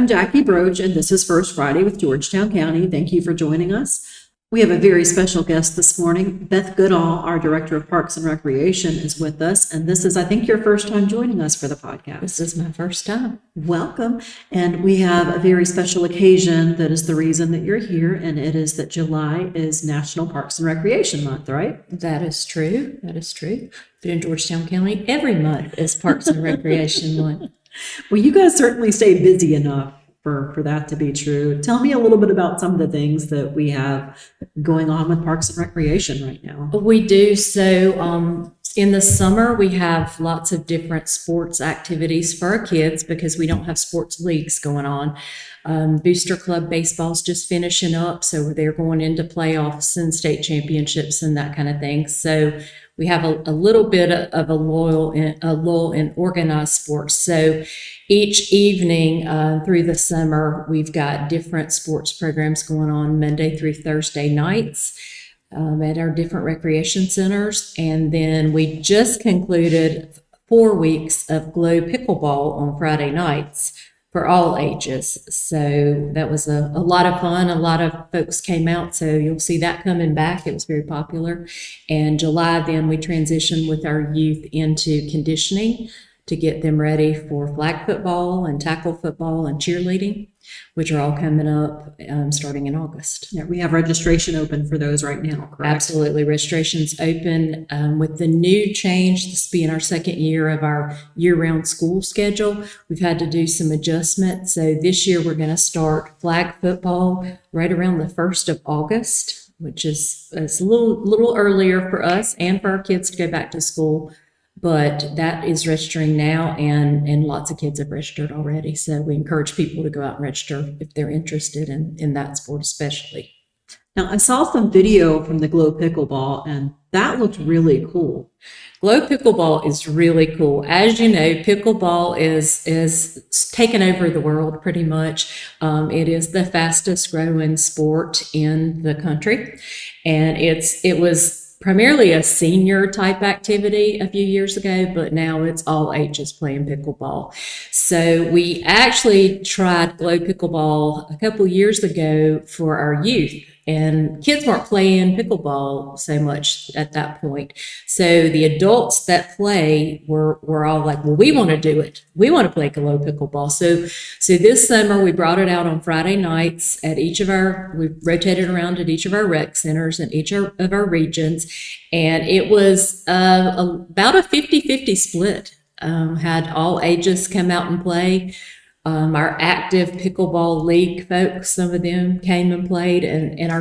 I'm Jackie Broach, and this is First Friday with Georgetown County. Thank you for joining us. We have a very special guest this morning. Beth Goodale, our Director of Parks and Recreation, is with us, and this is, I think, your first time joining us for the podcast. This is my first time. Welcome. And we have a very special occasion that is the reason that you're here, and it is that July is National Parks and Recreation Month, right? That is true. That is true. But in Georgetown County, every month is Parks and Recreation Month. Well, you guys certainly stay busy enough for that to be true. Tell me a little bit about some of the things that we have going on with Parks and Recreation right now. We do. So in the summer, we have lots of different sports activities for our kids because we don't have sports leagues going on. Booster Club baseball's just finishing up, so they're going into playoffs and state championships and that kind of thing. So we have a little bit of a lull in organized sports. So each evening through the summer, we've got different sports programs going on Monday through Thursday nights at our different recreation centers. And then we just concluded 4 weeks of Glow Pickleball on Friday nights for all ages. So that was a lot of fun. A lot of folks came out, so you'll see that coming back. It was very popular. And July, then we transitioned with our youth into conditioning to get them ready for flag football and tackle football and cheerleading, which are all coming up starting in August. Yeah, we have registration open for those right now, correct? Absolutely. Registration's open with the new change. This being our second year of our year-round school schedule. We've had to do some adjustments. So this year we're going to start flag football right around the 1st of August, which is a little earlier for us and for our kids to go back to school. But that is registering now, and lots of kids have registered already. So we encourage people to go out and register if they're interested in that sport especially. Now, I saw some video from the Glow Pickleball, and that looked really cool. Glow Pickleball is really cool. As you know, pickleball is taken over the world pretty much. It is the fastest growing sport in the country, and it was primarily a senior type activity a few years ago, but now it's all ages playing pickleball. So we actually tried Glow Pickleball a couple years ago for our youth, and kids weren't playing pickleball so much at that point. So the adults that play were all like, well, we want to do it. We want to play Glow Pickleball. So this summer we brought it out on Friday nights at we rotated around at each of our rec centers in each of our regions. And it was about a 50-50 split. Had all ages come out and play. Our active pickleball league folks, some of them came and played, and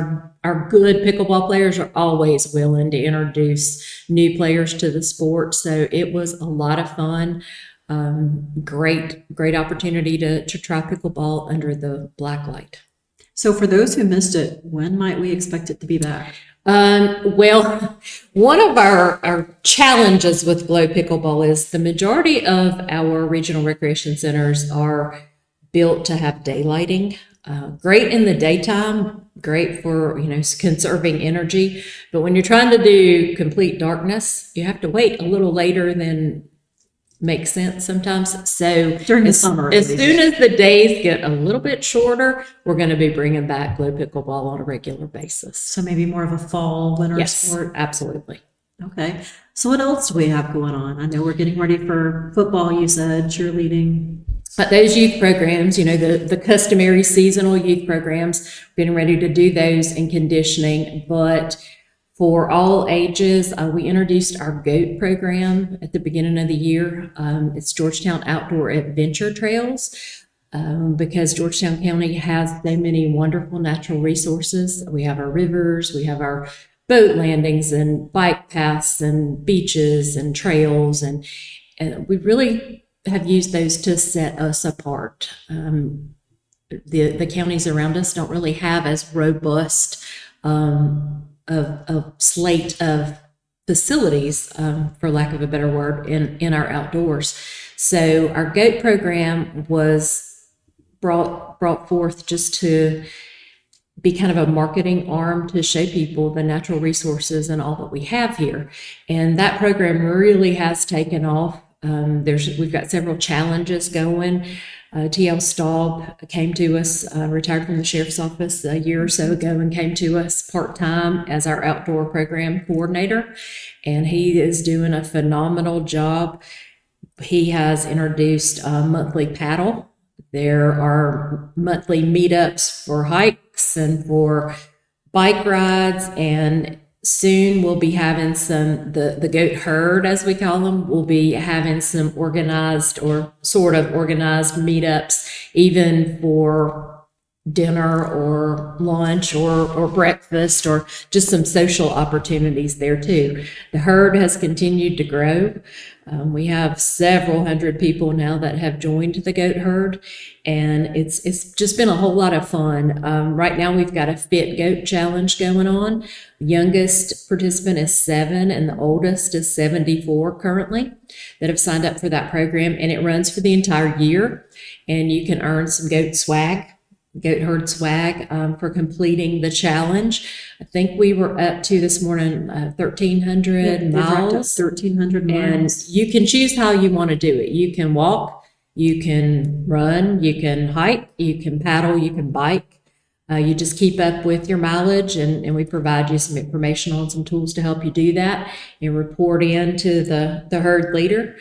our good pickleball players are always willing to introduce new players to the sport. So it was a lot of fun. Great opportunity to try pickleball under the black light. So for those who missed it, when might we expect it to be back? Well, one of our challenges with Glow Pickleball is the majority of our regional recreation centers are built to have daylighting. Great in the daytime, great for, conserving energy. But when you're trying to do complete darkness, you have to wait a little later than makes sense sometimes. So during the summer, as soon as the days get a little bit shorter, we're going to be bringing back Glow Pickleball on a regular basis. So maybe more of a fall, winter sport? Absolutely. Okay. So what else do we have going on? I know we're getting ready for football, you said, cheerleading. But those youth programs, the customary seasonal youth programs, we're getting ready to do those in conditioning. But for all ages, we introduced our GOAT program at the beginning of the year. It's Georgetown Outdoor Adventure Trails because Georgetown County has so many wonderful natural resources. We have our rivers, we have our boat landings and bike paths and beaches and trails, and we really have used those to set us apart. The counties around us don't really have as robust a slate of facilities, for lack of a better word, in our outdoors. So our GOAT program was brought forth just to be kind of a marketing arm to show people the natural resources and all that we have here. And that program really has taken off. We've got several challenges going. TL Staub came to us, retired from the sheriff's office a year or so ago, and came to us part-time as our outdoor program coordinator. And he is doing a phenomenal job. He has introduced monthly paddle. There are monthly meetups for hikes and for bike rides, and soon we'll be having the goat herd, as we call them, will be having some organized or sort of organized meetups, even for dinner or lunch or breakfast, or just some social opportunities there too. The herd has continued to grow. We have several hundred people now that have joined the goat herd, and it's just been a whole lot of fun. Right now we've got a Fit Goat Challenge going on. The youngest participant is 7 and the oldest is 74 currently that have signed up for that program, and it runs for the entire year, and you can earn some goat herd swag for completing the challenge. I think we were up to this morning 1,300 miles. 1,300 miles. And you can choose how you want to do it. You can walk, you can run, you can hike, you can paddle, you can bike. You just keep up with your mileage, and we provide you some information on some tools to help you do that. You report in to the herd leader,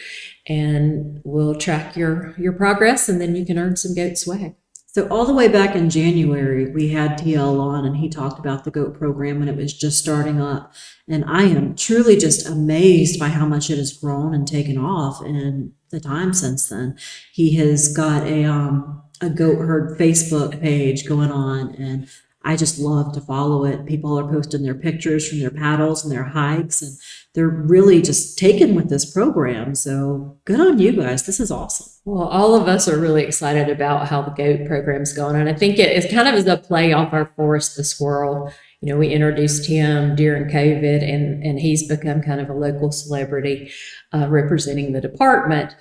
and we'll track your progress, and then you can earn some goat swag. So all the way back in January, we had TL on, and he talked about the GOAT program when it was just starting up. And I am truly just amazed by how much it has grown and taken off in the time since then. He has got a GOAT herd Facebook page going on, and I just love to follow it. People are posting their pictures from their paddles and their hikes, and they're really just taken with this program. So good on you guys. This is awesome. Well, all of us are really excited about how the GOAT program's going. And I think it's kind of as a play off our Forrest the Squirrel. You know, we introduced him during COVID, and he's become kind of a local celebrity representing the department.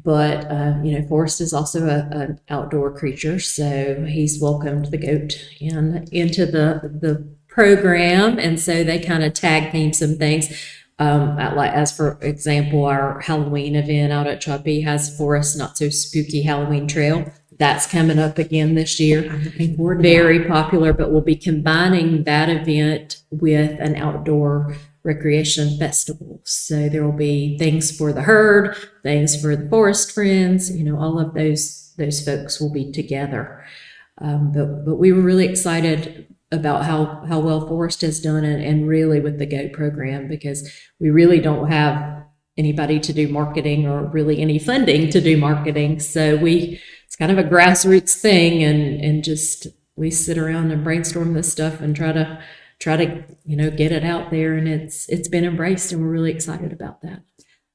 But, Forrest is also an outdoor creature, so he's welcomed the goat into the program. And so they kind of tag team some things. As for example, our Halloween event out at Choppy has Forrest Not So Spooky Halloween Trail. That's coming up again this year. I'm looking forward to Very popular, but we'll be combining that event with an outdoor recreation festival. So there will be things for the herd, things for the forest friends, all of those folks will be together. But we were really excited about how well Forrest has done, and really with the GOAT program, because we really don't have anybody to do marketing or really any funding to do marketing. So it's kind of a grassroots thing, and just we sit around and brainstorm this stuff and try to get it out there, and it's been embraced, and we're really excited about that.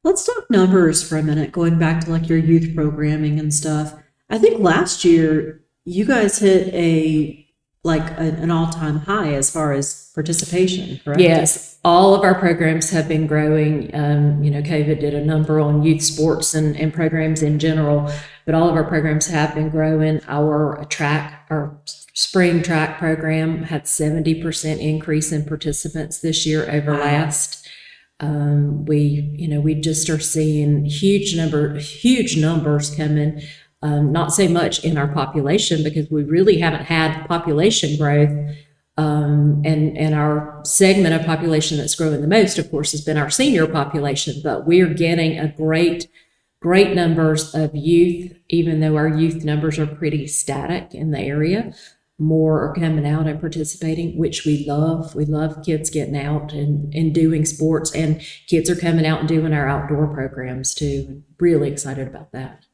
Let's talk numbers for a minute, going back to like your youth programming and stuff. I think last year you guys hit an all-time high as far as participation, correct? Yes, all of our programs have been growing. COVID did a number on youth sports and programs in general, but all of our programs have been growing. Our spring track program had 70% increase in participants this year over last. We just are seeing huge numbers coming. Not so much in our population, because we really haven't had population growth. And our segment of population that's growing the most, of course, has been our senior population. But we're getting a great numbers of youth, even though our youth numbers are pretty static in the area. More are coming out and participating, which we love. We love kids getting out and doing sports, and kids are coming out and doing our outdoor programs too. Really excited about that.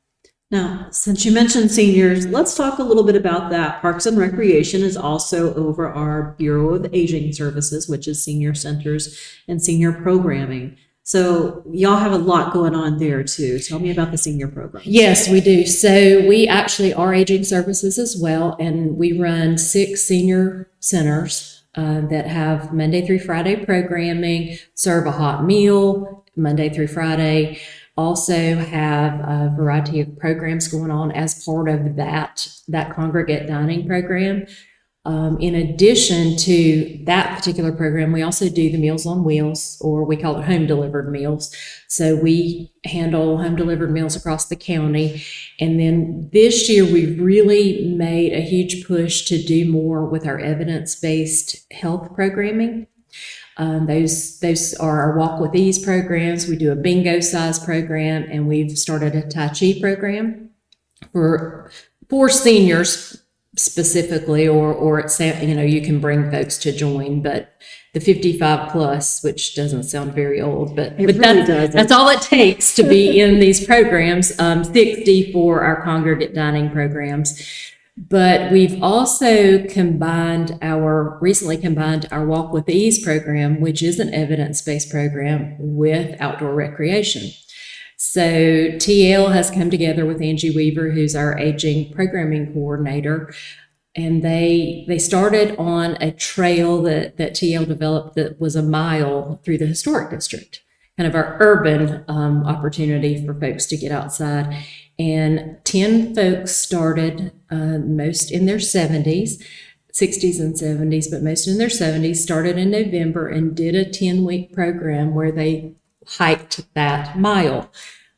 Now, since you mentioned seniors, let's talk a little bit about that. Parks and Recreation is also over our Bureau of Aging Services, which is senior centers and senior programming. So y'all have a lot going on there too. Tell me about the senior program. Yes, we do. So we actually are aging services as well, and we run 6 senior centers that have Monday through Friday programming, serve a hot meal Monday through Friday. Also have a variety of programs going on as part of that congregate dining program. In addition to that particular program, we also do the Meals on Wheels, or we call it home delivered meals. So we handle home delivered meals across the county. And then this year, we've really made a huge push to do more with our evidence-based health programming. Those are our Walk with Ease programs. We do a bingo size program, and we've started a Tai Chi program for seniors specifically, or it's, you can bring folks to join, but the 55 plus, which doesn't sound very old, but that's all it takes to be in these programs. 60 for our congregate dining programs. But we've also recently combined our Walk with Ease program, which is an evidence-based program, with outdoor recreation. So TL has come together with Angie Weaver, who's our aging programming coordinator, and they started on a trail that TL developed that was a mile through the historic district, kind of our urban opportunity for folks to get outside. And 10 folks started, most in their 70s, 60s and 70s, but most in their 70s, started in November and did a 10-week program where they hiked that mile.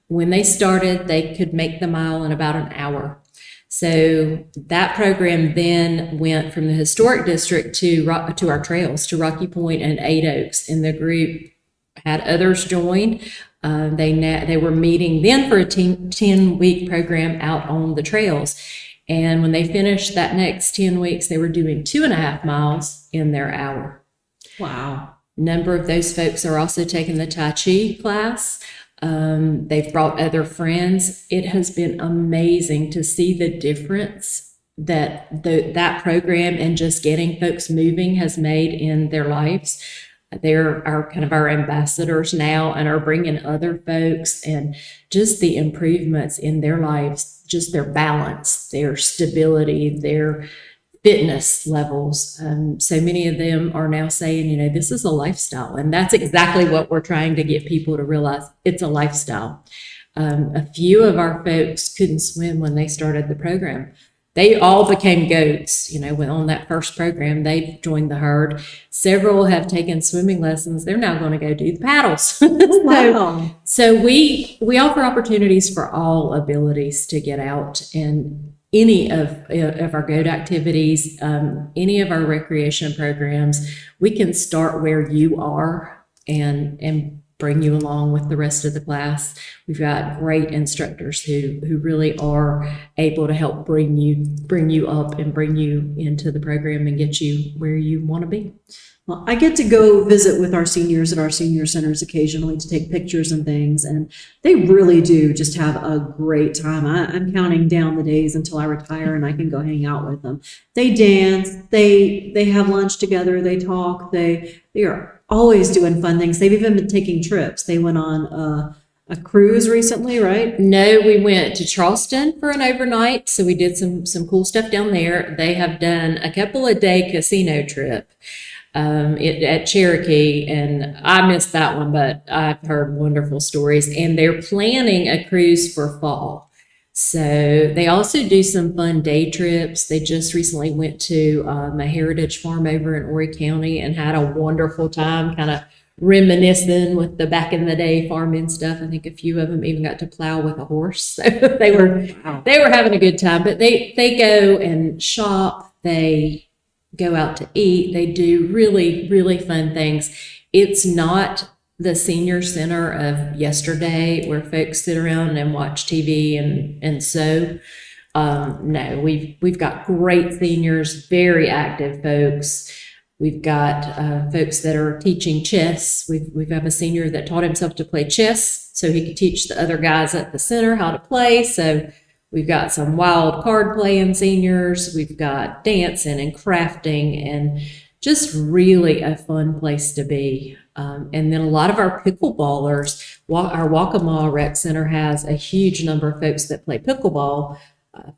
When they started, they could make the mile in about an hour. So that program then went from the historic district to our trails, to Rocky Point and Eight Oaks, and the group had others join. They were meeting then for a 10-week program out on the trails. And when they finished that next 10 weeks, they were doing 2.5 miles in their hour. Wow. A number of those folks are also taking the Tai Chi class. They've brought other friends. It has been amazing to see the difference that that program and just getting folks moving has made in their lives. They're our ambassadors now and are bringing other folks, and just the improvements in their lives, just their balance, their stability, their fitness levels. So many of them are now saying, this is a lifestyle. And that's exactly what we're trying to get people to realize. It's a lifestyle. A few of our folks couldn't swim when they started the program. They all became goats, on that first program. They joined the herd. Several have taken swimming lessons. They're now going to go do the paddles. Wow. So we offer opportunities for all abilities to get out, and any of our GOAT activities, any of our recreation programs, we can start where you are and bring you along with the rest of the class. We've got great instructors who really are able to help bring you up and bring you into the program and get you where you want to be. Well, I get to go visit with our seniors at our senior centers occasionally to take pictures and things, and they really do just have a great time. I'm counting down the days until I retire and I can go hang out with them. They dance, they have lunch together, they talk, they are always doing fun things. They've even been taking trips. They went on a cruise recently, right? No, we went to Charleston for an overnight, so we did some cool stuff down there. They have done a couple of day casino trip at Cherokee, and I missed that one, but I've heard wonderful stories. And they're planning a cruise for fall. So they also do some fun day trips. They just recently went to a heritage farm over in Horry County and had a wonderful time, kind of reminiscing with the back in the day farming stuff. I think a few of them even got to plow with a horse. So they were having a good time. But they go and shop. They go out to eat. They do really, really fun things. It's not the senior center of yesterday where folks sit around and watch TV and sew. No, we've got great seniors, very active folks. We've got folks that are teaching chess. We've got a senior that taught himself to play chess so he could teach the other guys at the center how to play. So we've got some wild card playing seniors. We've got dancing and crafting, and just really a fun place to be. And then a lot of our pickleballers, our Waccamaw Rec Center has a huge number of folks that play pickleball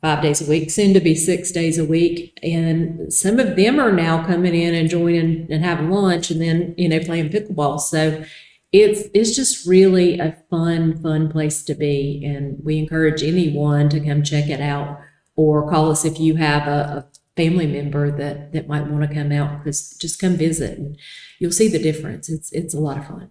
5 days a week, soon to be 6 days a week. And some of them are now coming in and joining and having lunch and then, playing pickleball. So it's just really a fun place to be. And we encourage anyone to come check it out or call us if you have a family member that might want to come out, because just come visit and you'll see the difference. It's a lot of fun.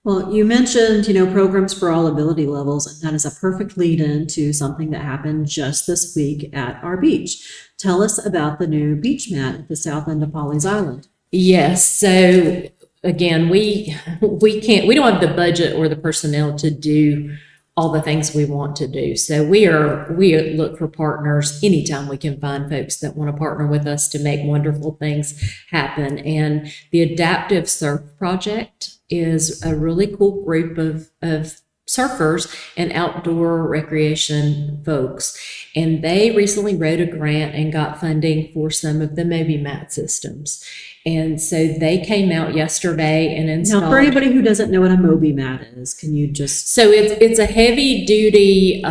Well, you mentioned, programs for all ability levels, and that is a perfect lead into something that happened just this week at our beach. Tell us about the new beach mat at the south end of Pawleys Island. Yes. So again, we don't have the budget or the personnel to do all the things we want to do. So we look for partners anytime we can find folks that want to partner with us to make wonderful things happen. And the Adaptive Surf Project is a really cool group of surfers and outdoor recreation folks. And they recently wrote a grant and got funding for some of the Moby mat systems. And so they came out yesterday and installed. Now, for anybody who doesn't know what a Moby mat is, can you just... So it's a heavy duty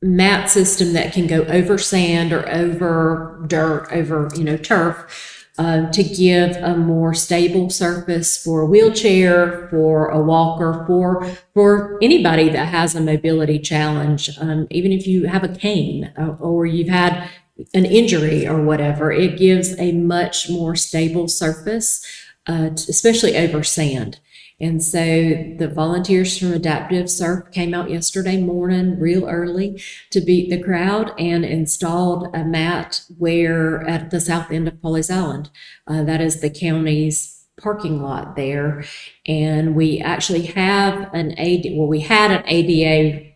mat system that can go over sand or over dirt, over, turf, to give a more stable surface for a wheelchair, for a walker, for anybody that has a mobility challenge. Even if you have a cane or you've had an injury or whatever, it gives a much more stable surface, especially over sand. And so the volunteers from Adaptive Surf came out yesterday morning real early to beat the crowd and installed a mat at the south end of Pawleys Island. That is the county's parking lot there. And we actually have we had an ADA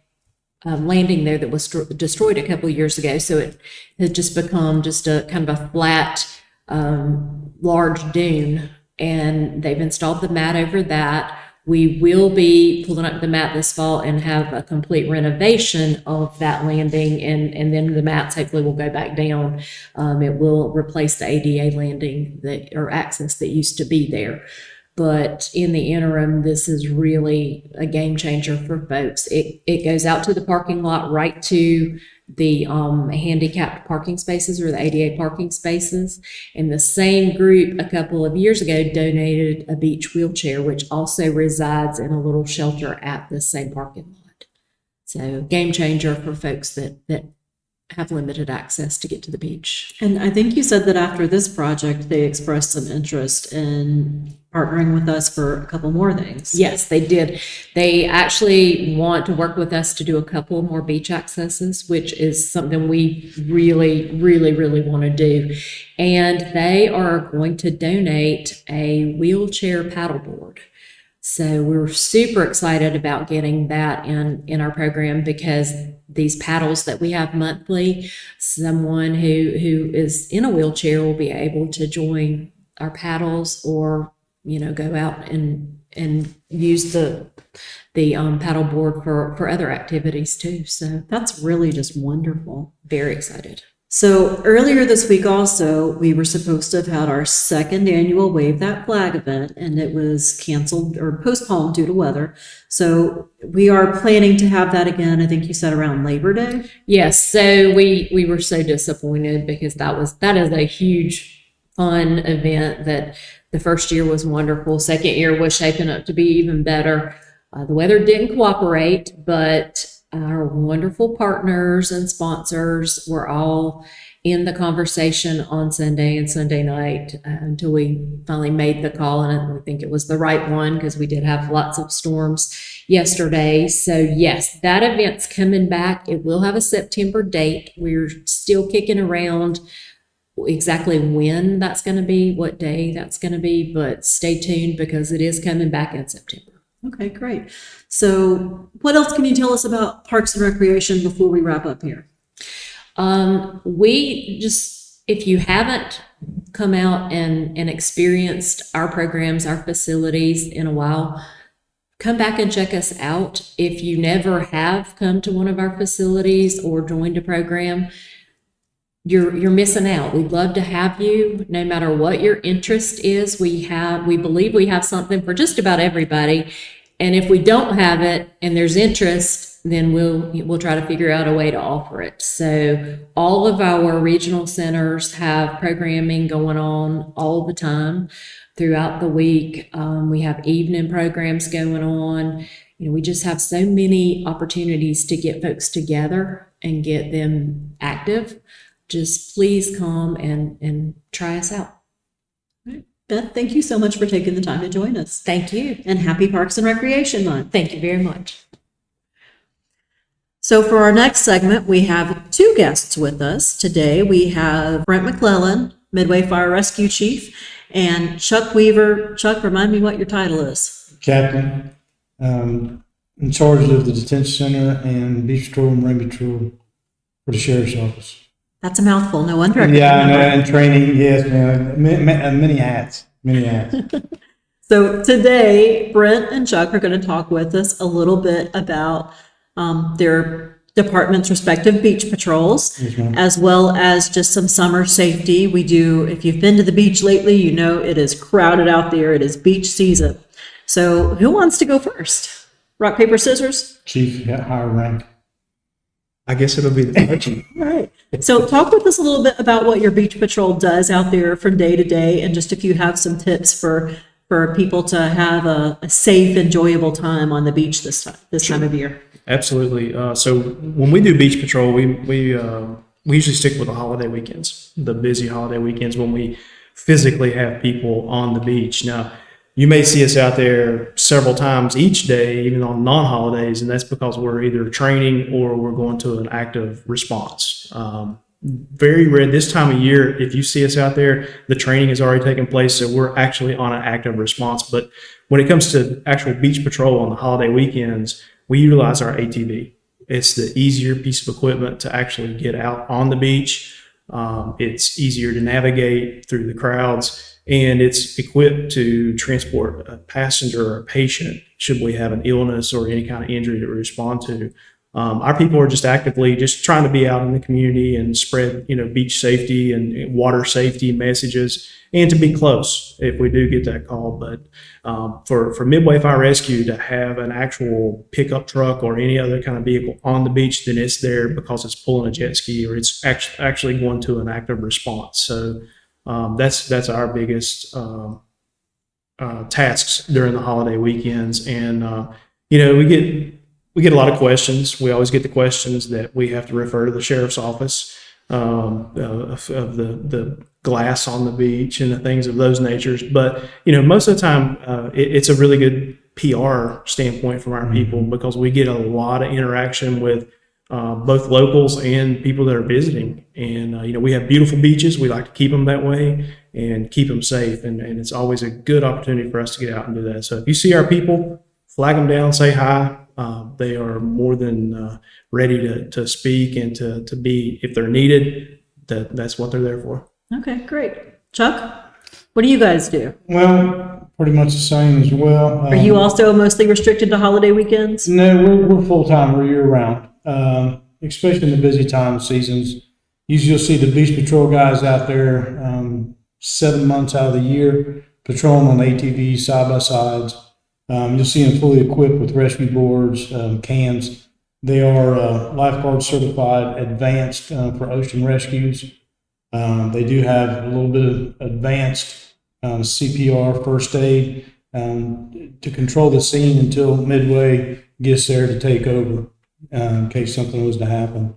landing there that was destroyed a couple of years ago. So it had just become just a kind of a flat, large dune. And they've installed the mat over that. We will be pulling up the mat this fall and have a complete renovation of that landing. And then the mats hopefully will go back down. It will replace the ADA landing or access that used to be there. But in the interim, this is really a game changer for folks. It goes out to the parking lot, right to the handicapped parking spaces or the ADA parking spaces. And the same group a couple of years ago donated a beach wheelchair, which also resides in a little shelter at the same parking lot. So game changer for folks that have limited access to get to the beach. And I think you said that after this project, they expressed some interest in partnering with us for a couple more things. Yes, they did. They actually want to work with us to do a couple more beach accesses, which is something we really, really, really want to do. And they are going to donate a wheelchair paddleboard. So we're super excited about getting that in our program, because these paddles that we have monthly, someone who is in a wheelchair will be able to join our paddles or, go out and use the paddleboard for other activities too. So that's really just wonderful. Very excited. So earlier this week also, we were supposed to have had our second annual Wave That Flag event, and it was canceled or postponed due to weather. So we are planning to have that again. I think you said around Labor Day. Yes. So we were so disappointed, because that is a huge fun event. That the first year was wonderful. Second year was shaping up to be even better. The weather didn't cooperate, but our wonderful partners and sponsors were all in the conversation on Sunday and Sunday night until we finally made the call. And I think it was the right one, because we did have lots of storms yesterday. So yes, that event's coming back. It will have a September date. We're still kicking around exactly when that's going to be, what day that's going to be, but stay tuned, because it is coming back in September. Okay, great. So what else can you tell us about Parks and Recreation before we wrap up here? If you haven't come out and experienced our programs, our facilities in a while, come back and check us out. If you never have come to one of our facilities or joined a program, you're missing out. We'd love to have you, no matter what your interest is. We believe we have something for just about everybody. And if we don't have it and there's interest, then we'll try to figure out a way to offer it. So all of our regional centers have programming going on all the time throughout the week. We have evening programs going on. We just have so many opportunities to get folks together and get them active. just please come and try us out. Beth, thank you so much for taking the time to join us. Thank you. And happy Parks and Recreation Month. Thank you very much. So for our next segment, we have two guests with us. Today we have Brent McClellan, Midway Fire Rescue Chief, and Chuck Weaver. Chuck, remind me what your title is. Captain, in charge of the detention center and beach patrol and marine patrol for the sheriff's office. That's a mouthful. No wonder. Yeah, I know, and training, yes, man. Many hats. So today, Brent and Chuck are going to talk with us a little bit about their department's respective beach patrols, as well as just some summer safety. We do, if you've been to the beach lately, you know it is crowded out there. It is beach season. So who wants to go first? Rock, paper, scissors? Chief, higher rank. I guess it'll be the chief. All right. So talk with us a little bit about what your beach patrol does out there from day to day, and just if you have some tips for people to have a safe, enjoyable time on the beach this time of year. Absolutely. So when we do beach patrol, we usually stick with the holiday weekends, the busy holiday weekends when we physically have people on the beach. Now, you may see us out there several times each day, even on non-holidays, and that's because we're either training or we're going to an active response. Very rare this time of year, if you see us out there, the training has already taken place, so we're actually on an active response. But when it comes to actual beach patrol on the holiday weekends, we utilize our ATV. It's the easier piece of equipment to actually get out on the beach. It's easier to navigate through the crowds, and it's equipped to transport a passenger or a patient should we have an illness or any kind of injury that we respond to. Our people are just actively just trying to be out in the community and spread, beach safety and water safety messages, and to be close if we do get that call. But for Midway Fire Rescue to have an actual pickup truck or any other kind of vehicle on the beach, then it's there because it's pulling a jet ski or it's actually going to an active response. So that's our biggest tasks during the holiday weekends. And we get a lot of questions. We always get the questions that we have to refer to the sheriff's office of the glass on the beach and the things of those natures. But most of the time, it's a really good PR standpoint from our people, because we get a lot of interaction with both locals and people that are visiting. And we have beautiful beaches. We like to keep them that way and keep them safe. And it's always a good opportunity for us to get out and do that. So if you see our people, flag them down, say hi. They are more than ready to speak and to be, if they're needed, that's what they're there for. Okay, great. Chuck, what do you guys do? Well, pretty much the same as well. Are you also mostly restricted to holiday weekends? No, we're full-time. We're year-round, especially in the busy time seasons. Usually you'll see the beach patrol guys out there 7 months out of the year, patrolling on ATVs, side-by-sides. You'll see them fully equipped with rescue boards, cans. They are lifeguard certified, advanced for ocean rescues. They do have a little bit of advanced CPR, first aid, to control the scene until Midway gets there to take over in case something was to happen.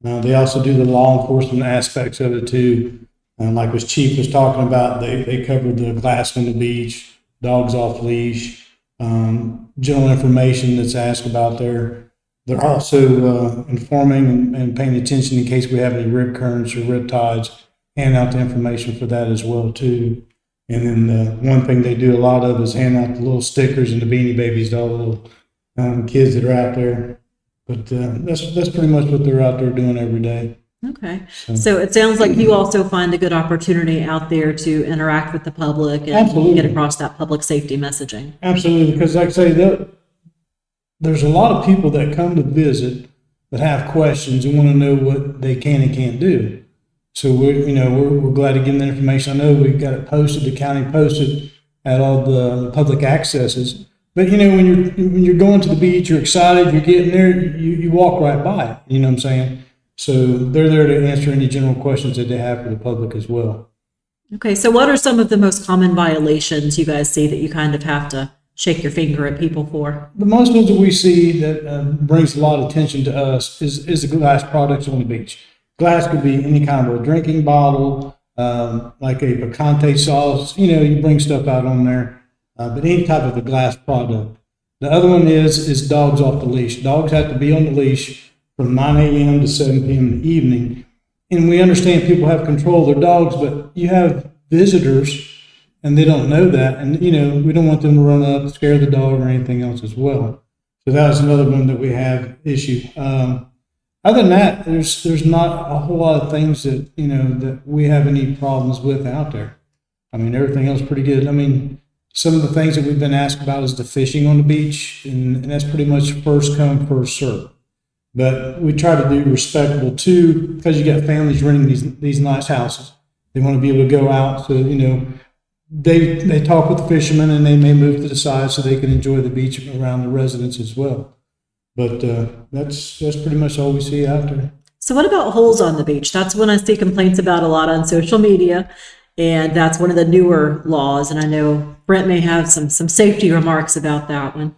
They also do the law enforcement aspects of it too. Like what Chief was talking about, they cover the glass on the beach, dogs off leash, general information that's asked about there. They're also informing and paying attention in case we have any rip currents or rip tides, hand out the information for that as well too. And then one thing they do a lot of is hand out the little stickers and the Beanie Babies to all the little kids that are out there. But that's pretty much what they're out there doing every day. Okay. So it sounds like you also find a good opportunity out there to interact with the public and Absolutely. Get across that public safety messaging. Absolutely, because like I say, there's a lot of people that come to visit that have questions and want to know what they can and can't do. So we're glad to give them that information. I know we've got it posted, the county posted at all the public accesses. But when you're going to the beach, you're excited, you're getting there, you walk right by it. You know what I'm saying? So they're there to answer any general questions that they have for the public as well. Okay, so what are some of the most common violations you guys see that you kind of have to shake your finger at people for? The most ones that we see that brings a lot of attention to us is the glass products on the beach. Glass could be any kind of a drinking bottle, like a picante sauce, you bring stuff out on there, but any type of a glass product. The other one is dogs off the leash. Dogs have to be on the leash from 9 a.m. to 7 p.m. in the evening. And we understand people have control of their dogs, but you have visitors and they don't know that. And, we don't want them to run up, scare the dog or anything else as well. So that was another one that we have issue. Other than that, there's not a whole lot of things that, that we have any problems with out there. I mean, everything else is pretty good. I mean, some of the things that we've been asked about is the fishing on the beach, and that's pretty much first come, first serve. But we try to do respectable too, because you got families renting these nice houses. They want to be able to go out, so they talk with the fishermen, and they may move to the side so they can enjoy the beach around the residents as well. But that's pretty much all we see out there. So what about holes on the beach? That's one I see complaints about a lot on social media, and that's one of the newer laws. And I know Brent may have some safety remarks about that one.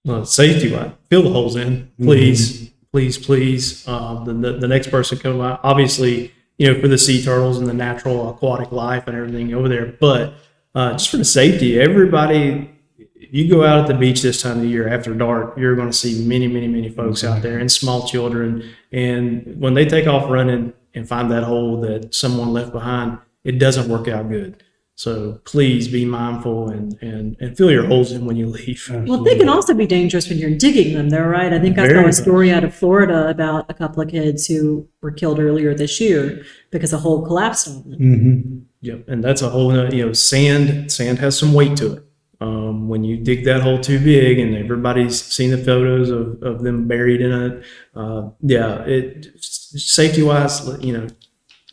Well, safety wise, fill the holes in, please, please, please. The next person come out, obviously, for the sea turtles and the natural aquatic life and everything over there. But just for the safety, everybody, if you go out at the beach this time of the year after dark, you're going to see many, many, many folks out there and small children. And when they take off running and find that hole that someone left behind, it doesn't work out good. So please be mindful and fill your holes in when you leave. Well, they can also be dangerous when you're digging them though, right? I think I saw a story out of Florida about a couple of kids who were killed earlier this year because a hole collapsed on them. Mm-hmm. Yep, and that's a whole, sand has some weight to it. When you dig that hole too big, and everybody's seen the photos of them buried in it, safety wise,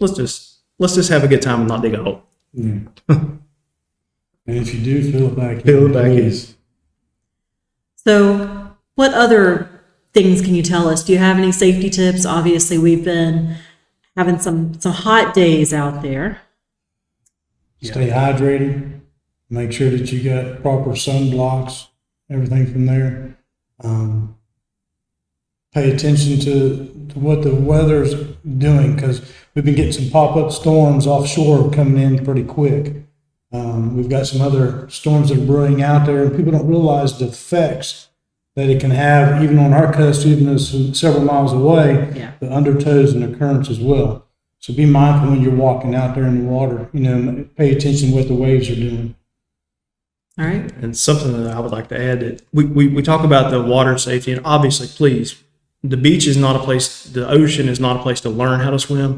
let's just have a good time and not dig a hole. Yeah. And if you do, fill it back in. Fill it back in. So what other things can you tell us? Do you have any safety tips? Obviously, we've been having some hot days out there. Stay hydrated. Make sure that you got proper sunblocks, everything from there. Pay attention to what the weather's doing, because we've been getting some pop-up storms offshore coming in pretty quick. We've got some other storms that are brewing out there, and people don't realize the effects that it can have even on our coast, even though it's several miles away, the undertows and the currents as well. So be mindful when you're walking out there in the water, pay attention to what the waves are doing. All right. And something that I would like to add, that we talk about the water safety, and obviously, please, the beach is not a place, the ocean is not a place to learn how to swim.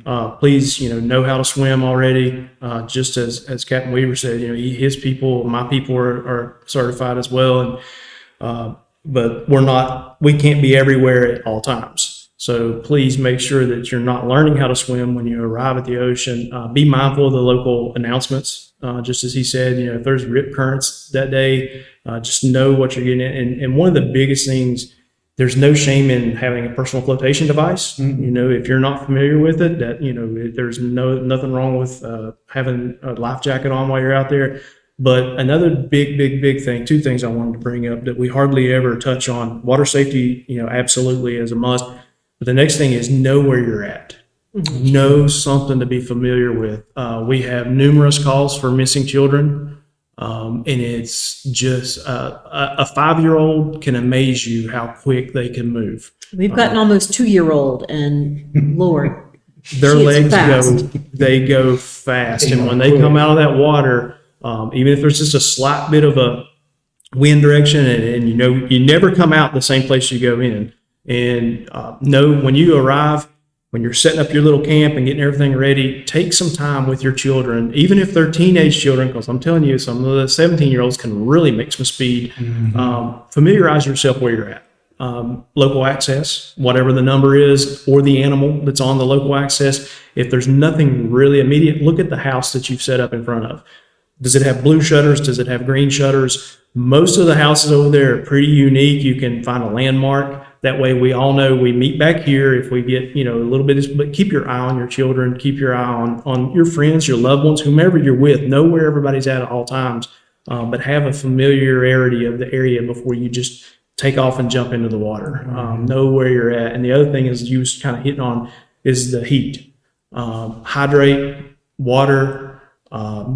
Mm-hmm. Please, know how to swim already. Just as Captain Weaver said, his people, my people are certified as well. And but we can't be everywhere at all times. So please make sure that you're not learning how to swim when you arrive at the ocean. Be mindful of the local announcements. Just as he said, if there's rip currents that day, just know what you're getting in. And one of the biggest things, there's no shame in having a personal flotation device. Mm-hmm. If you're not familiar with it, that, there's nothing wrong with having a life jacket on while you're out there. But another big thing, two things I wanted to bring up that we hardly ever touch on: water safety, absolutely as a must. But the next thing is know where you're at. Mm-hmm. Know something to be familiar with. We have numerous calls for missing children. And it's just a 5-year-old can amaze you how quick they can move. We've got an almost 2-year-old, and Lord, their she is legs fast. they go fast. And when they come out of that water, even if there's just a slight bit of a wind direction, and you never come out the same place you go in. And know when you arrive, when you're setting up your little camp and getting everything ready, take some time with your children, even if they're teenage children, because I'm telling you, some of the 17-year-olds can really make some speed. Mm-hmm. Familiarize yourself where you're at. Local access, whatever the number is, or the animal that's on the local access. If there's nothing really immediate, look at the house that you've set up in front of. Does it have blue shutters? Does it have green shutters? Most of the houses over there are pretty unique. You can find a landmark. That way we all know we meet back here if we get, a little bit, but keep your eye on your children, keep your eye on your friends, your loved ones, whomever you're with. Know where everybody's at all times, but have a familiarity of the area before you just take off and jump into the water. Know where you're at. And the other thing is you was kind of hitting on is the heat. Hydrate, water,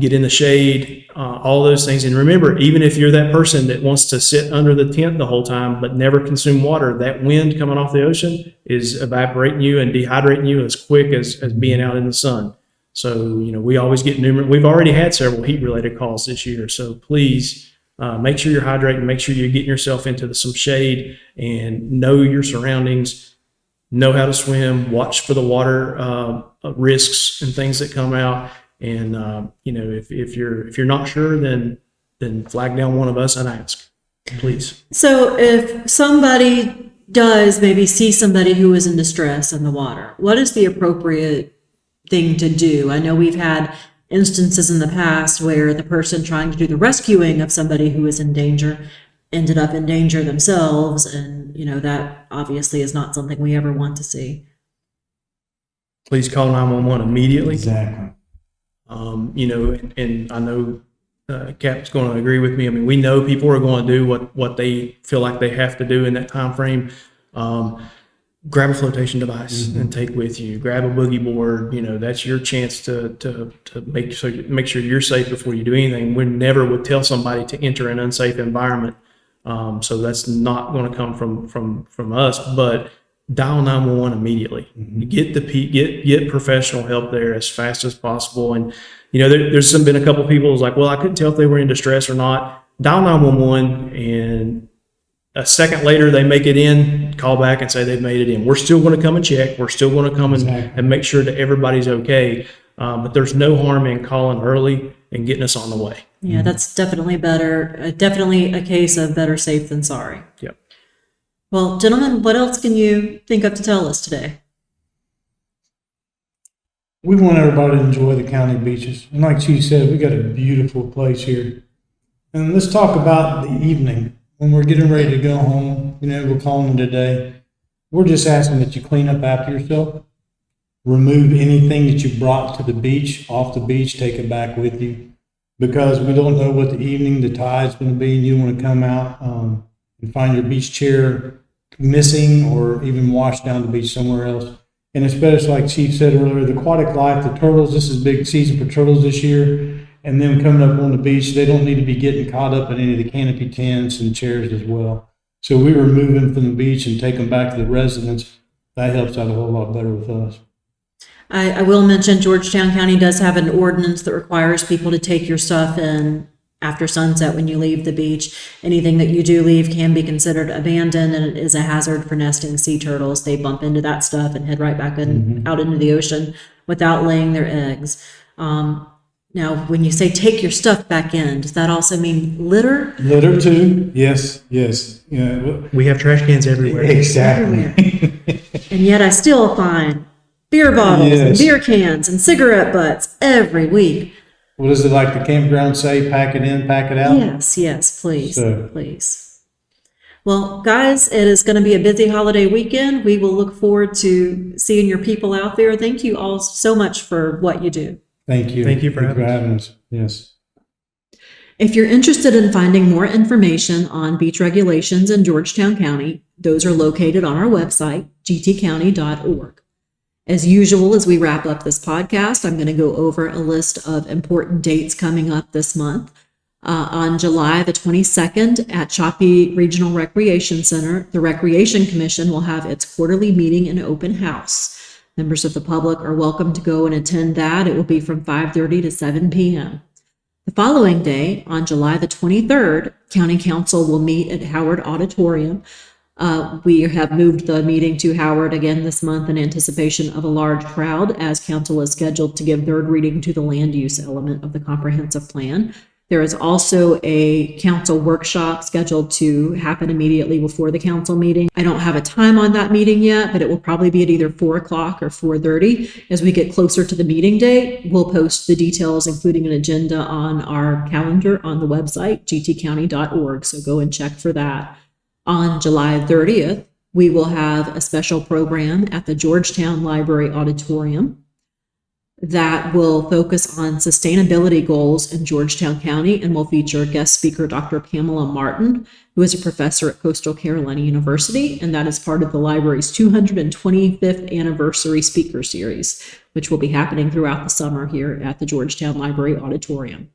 get in the shade, all those things. And remember, even if you're that person that wants to sit under the tent the whole time but never consume water, that wind coming off the ocean is evaporating you and dehydrating you as quick as being out in the sun. So, we always get we've already had several heat-related calls this year. So please make sure you're hydrating, make sure you're getting yourself into some shade and know your surroundings, know how to swim, watch for the water risks and things that come out. And, if you're not sure, then flag down one of us and ask, please. So if somebody does maybe see somebody who is in distress in the water, what is the appropriate thing to do? I know we've had instances in the past where the person trying to do the rescuing of somebody who is in danger ended up in danger themselves. And, that obviously is not something we ever want to see. Please call 911 immediately. Exactly. And I know Cap's going to agree with me. I mean, we know people are going to do what they feel like they have to do in that time frame. Grab a flotation device and take with you. Grab a boogie board. That's your chance to make sure you're safe before you do anything. We never would tell somebody to enter an unsafe environment. So that's not going to come from us. But dial 911 immediately. Get professional help there as fast as possible. And there's been a couple of people who's like, well, I couldn't tell if they were in distress or not. Dial 911, and a second later they make it in. Call back and say they've made it in. We're still going to come and check. We're still going to come and make sure that everybody's okay. But there's no harm in calling early and getting us on the way. Yeah, that's definitely better. Definitely a case of better safe than sorry. Yep. Well, gentlemen, what else can you think of to tell us today? We want everybody to enjoy the county beaches. And like Chief said, we got a beautiful place here. And let's talk about the evening when we're getting ready to go home. We're calling today. We're just asking that you clean up after yourself. Remove anything that you brought to the beach, off the beach, take it back with you. Because we don't know what the evening, the tide's going to be, and you want to come out and find your beach chair missing or even washed down the beach somewhere else. And especially like Chief said earlier, the aquatic life, the turtles, this is a big season for turtles this year. And them coming up on the beach, they don't need to be getting caught up in any of the canopy tents and chairs as well. So we remove them from the beach and take them back to the residence. That helps out a whole lot better with us. I will mention Georgetown County does have an ordinance that requires people to take your stuff in after sunset when you leave the beach. Anything that you do leave can be considered abandoned, and it is a hazard for nesting sea turtles. They bump into that stuff and head right back out into the ocean without laying their eggs. Now, when you say take your stuff back in, does that also mean litter? Litter too. Yes. Yeah. We have trash cans everywhere. Exactly. And yet I still find beer bottles and beer cans and cigarette butts every week. What does it like the campground say? Pack it in, pack it out? Yes, please. Please. Well, guys, it is going to be a busy holiday weekend. We will look forward to seeing your people out there. Thank you all so much for what you do. Thank you. Thank you for having us. Yes. If you're interested in finding more information on beach regulations in Georgetown County, those are located on our website, gtcounty.org. As usual, as we wrap up this podcast, I'm going to go over a list of important dates coming up this month. On July the 22nd at Shopee Regional Recreation Center, the Recreation Commission will have its quarterly meeting and open house. Members of the public are welcome to go and attend that. It will be from 5:30 to 7 p.m. The following day, on July the 23rd, County Council will meet at Howard Auditorium. We have moved the meeting to Howard again this month in anticipation of a large crowd, as council is scheduled to give third reading to the land use element of the comprehensive plan. There is also a council workshop scheduled to happen immediately before the council meeting. I don't have a time on that meeting yet, but it will probably be at either 4 o'clock or 4:30. As we get closer to the meeting date, we'll post the details, including an agenda, on our calendar on the website, gtcounty.org. So go and check for that. On July 30th, we will have a special program at the Georgetown Library Auditorium. that will focus on sustainability goals in Georgetown County and will feature guest speaker Dr. Pamela Martin, who is a professor at Coastal Carolina University, and that is part of the library's 225th anniversary speaker series, which will be happening throughout the summer here at the Georgetown Library Auditorium.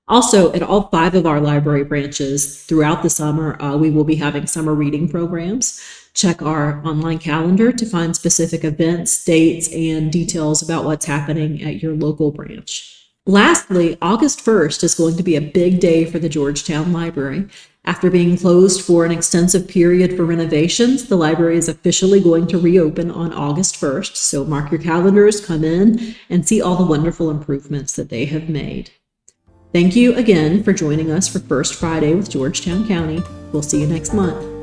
Also, at all 5 of our library branches throughout the summer, we will be having summer reading programs. Check our online calendar to find specific events, dates, and details about what's happening at your local branch. Lastly, August 1st is going to be a big day for the Georgetown Library. After being closed for an extensive period for renovations, the library is officially going to reopen on August 1st. So mark your calendars, come in, and see all the wonderful improvements that they have made. Thank you again for joining us for First Friday with Georgetown County. We'll see you next month.